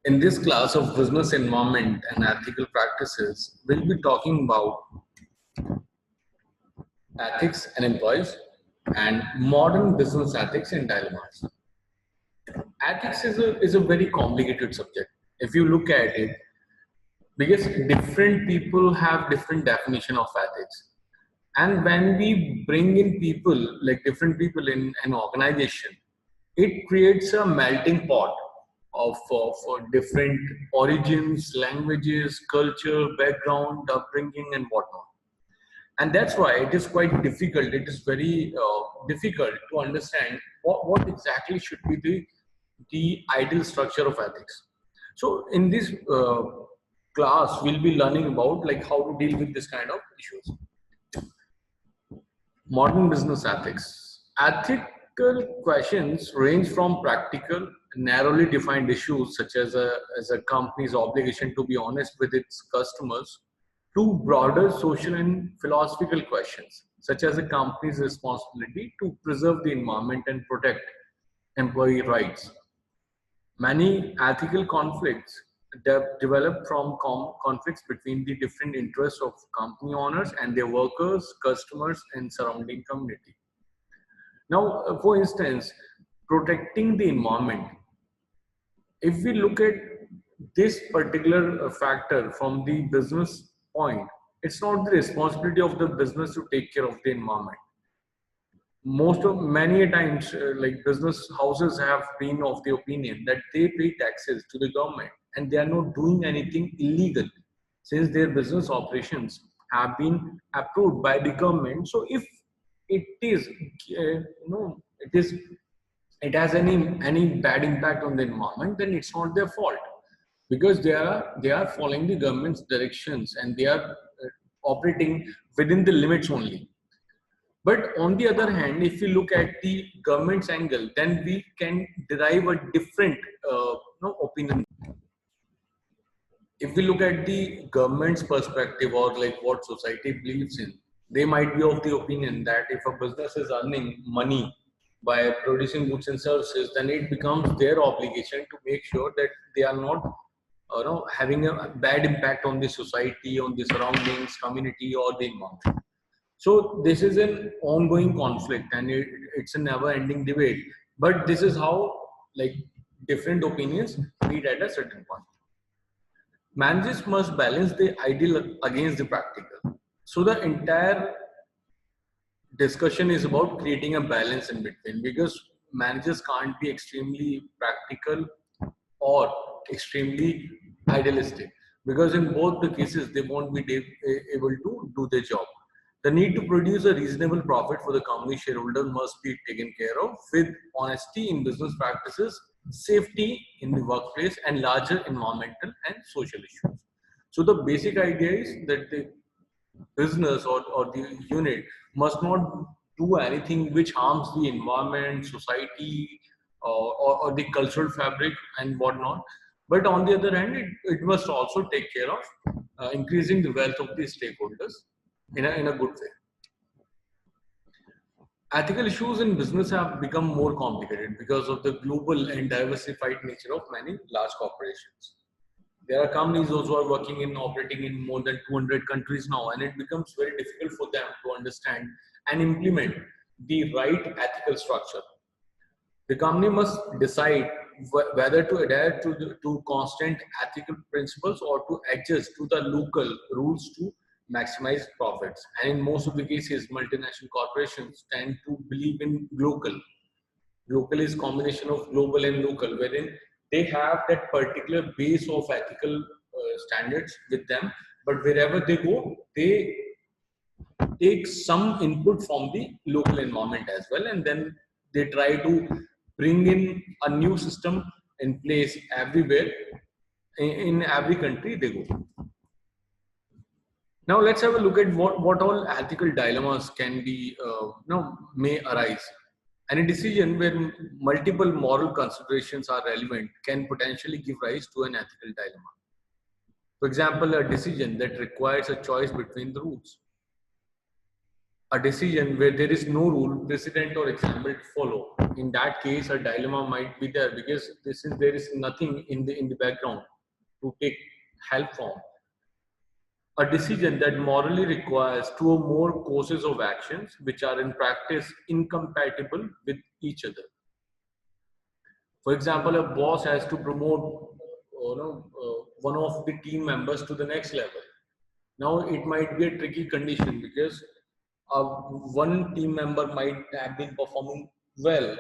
In this class of business environment and ethical practices, we'll be talking about ethics and employees and modern business ethics and dilemmas. Ethics is a very complicated subject. If you look at it, because different people have different definition of ethics. And when we bring in people, like different people in an organization, it creates a melting pot of different origins, languages, culture, background, upbringing, and whatnot. And that's why it is quite difficult. It is very difficult to understand what exactly should be the ideal structure of ethics. So in this class, we'll be learning about like how to deal with this kind of issues. Modern business ethics. Ethical questions range from practical, narrowly defined issues such as a company's obligation to be honest with its customers to broader social and philosophical questions such as a company's responsibility to preserve the environment and protect employee rights. Many ethical conflicts develop from conflicts between the different interests of company owners and their workers, customers, and surrounding community. Now, for instance, protecting the environment. If we look at this particular factor from the business point, it's not the responsibility of the business to take care of the environment. Many a times like business houses have been of the opinion that they pay taxes to the government and they are not doing anything illegal since their business operations have been approved by the government. So if it is it has any bad impact on the environment, then it's not their fault because they are following the government's directions and they are operating within the limits only. But on the other hand, if we look at the government's angle, then we can derive a different opinion. If we look at the government's perspective or like what society believes in, they might be of the opinion that if a business is earning money by producing goods and services, then it becomes their obligation to make sure that they are not having a bad impact on the society, on the surroundings, community, or the environment. So this is an ongoing conflict and it's a never-ending debate. But this is how like different opinions meet at a certain point. Managers must balance the ideal against the practical. So the entire discussion is about creating a balance in between because managers can't be extremely practical or extremely idealistic because in both the cases they won't be able to do their job. The need to produce a reasonable profit for the company shareholder must be taken care of with honesty in business practices, safety in the workplace, and larger environmental and social issues. So the basic idea is that the business or the unit must not do anything which harms the environment, society, or the cultural fabric and whatnot. But on the other hand, it must also take care of increasing the wealth of the stakeholders in a good way. Ethical issues in business have become more complicated because of the global and diversified nature of many large corporations. There are companies also are working in operating in more than 200 countries now, and it becomes very difficult for them to understand and implement the right ethical structure. The company must decide whether to adhere to constant ethical principles or to adjust to the local rules to maximize profits. And in most of the cases, multinational corporations tend to believe in local. Local is combination of global and local, wherein they have that particular base of ethical standards with them, but wherever they go, they take some input from the local environment as well, and then they try to bring in a new system in place everywhere in every country they go. Now let's have a look at what all ethical dilemmas can be may arise. Any decision where multiple moral considerations are relevant can potentially give rise to an ethical dilemma. For example, a decision that requires a choice between the rules. a decision where there is no rule, precedent, or example to follow. In that case, a dilemma might be there because there is nothing in the background to take help from. A decision that morally requires two or more courses of actions which are in practice incompatible with each other. For example, a boss has to promote one of the team members to the next level. Now, it might be a tricky condition because one team member might have been performing well,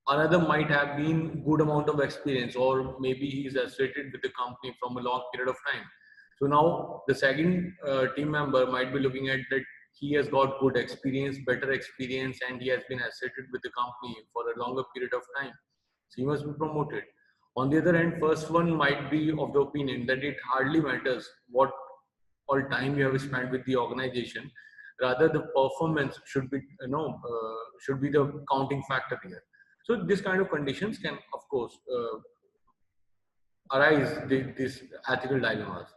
another might have been good amount of experience, or maybe he's associated with the company from a long period of time. So now the second team member might be looking at that he has got good experience, better experience, and he has been associated with the company for a longer period of time. So he must be promoted. On the other hand, first one might be of the opinion that it hardly matters what all time you have spent with the organization. Rather, the performance should be should be the counting factor here. So this kind of conditions can, of course, arise these ethical dilemmas.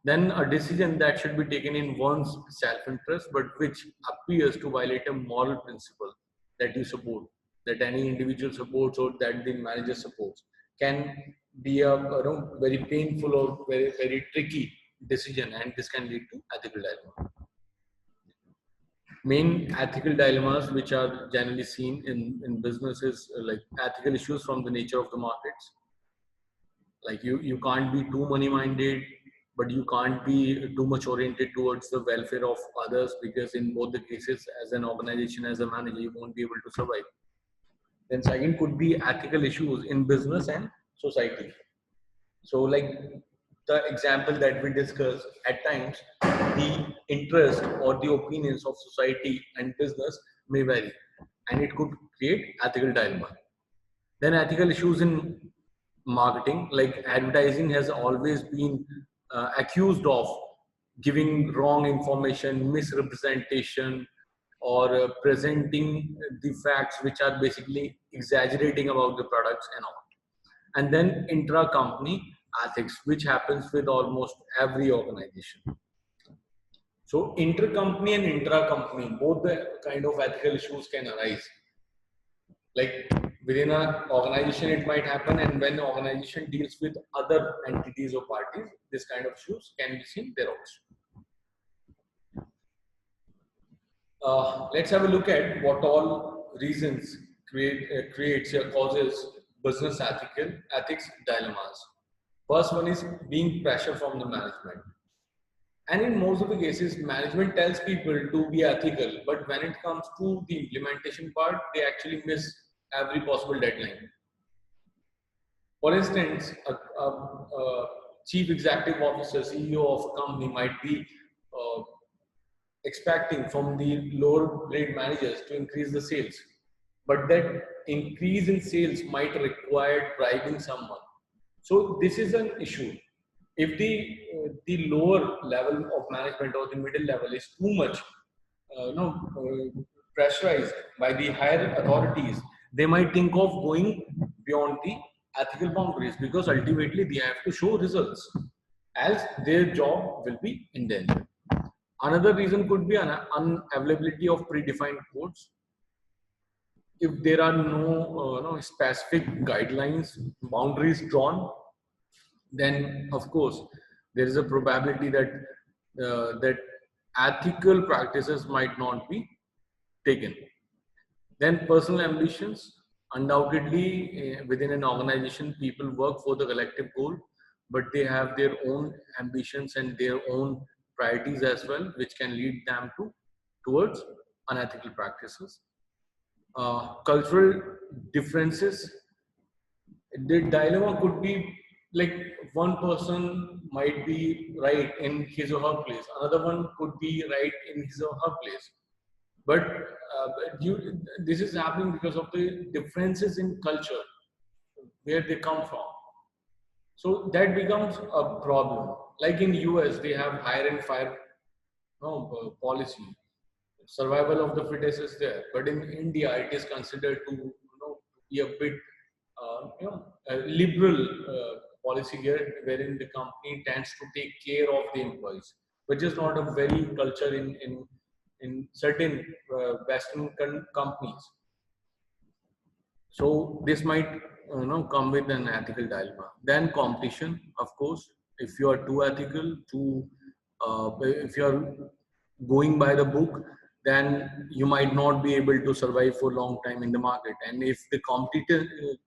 Then a decision that should be taken in one's self-interest, but which appears to violate a moral principle that you support, that any individual supports or that the manager supports, can be a very painful or very tricky decision, and this can lead to ethical dilemma. Main ethical dilemmas which are generally seen in businesses, like ethical issues from the nature of the markets. Like you can't be too money minded, but you can't be too much oriented towards the welfare of others, because in both the cases, as an organization, as a manager, you won't be able to survive. Then second could be ethical issues in business and society. So like the example that we discussed, at times the interest or the opinions of society and business may vary, and it could create ethical dilemma. Then ethical issues in marketing, like advertising has always been accused of giving wrong information, misrepresentation, or presenting the facts which are basically exaggerating about the products and all. And then intra-company ethics, which happens with almost every organization. So inter-company and intra-company, both the kind of ethical issues can arise. Like within an organization, it might happen, and when the organization deals with other entities or parties, this kind of issues can be seen there also. Let's have a look at what all reasons creates or causes business ethics dilemmas. First one is being pressure from the management. And in most of the cases, management tells people to be ethical, but when it comes to the implementation part, they actually miss every possible deadline. For instance, a chief executive officer, CEO of a company might be expecting from the lower grade managers to increase the sales, but that increase in sales might require bribing someone. So this is an issue. If the lower level of management or the middle level is too much pressurized by the higher authorities, they might think of going beyond the ethical boundaries, because ultimately they have to show results, else their job will be in danger. Another reason could be unavailability of predefined codes. If there are no specific guidelines, boundaries drawn, then of course there is a probability that that ethical practices might not be taken. Then personal ambitions. Undoubtedly, within an organization, people work for the collective goal, but they have their own ambitions and their own priorities as well, which can lead them towards unethical practices. Cultural differences. The dilemma could be like one person might be right in his or her place, another one could be right in his or her place, but this is happening because of the differences in culture where they come from. So that becomes a problem. Like in US, they have hire and fire policy. Survival of the fittest is there, but in India, it is considered to be a bit a liberal policy here, wherein the company tends to take care of the employees, which is not a very culture in certain Western companies. So this might come with an ethical dilemma. Then competition, of course. If you are too ethical, if you are going by the book, then you might not be able to survive for a long time in the market. And if the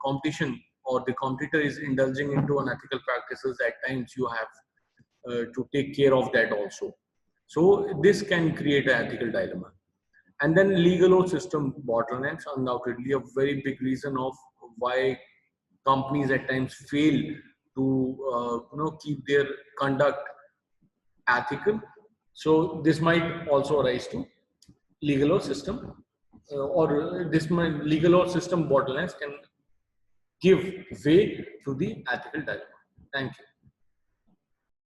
competition or the competitor is indulging into unethical practices, at times you have to take care of that also. So this can create an ethical dilemma. And then legal or system bottlenecks, undoubtedly a very big reason of why companies at times fail to keep their conduct ethical. So this might also arise to legal or system, legal or system bottlenecks can give way to the ethical dilemma. Thank you.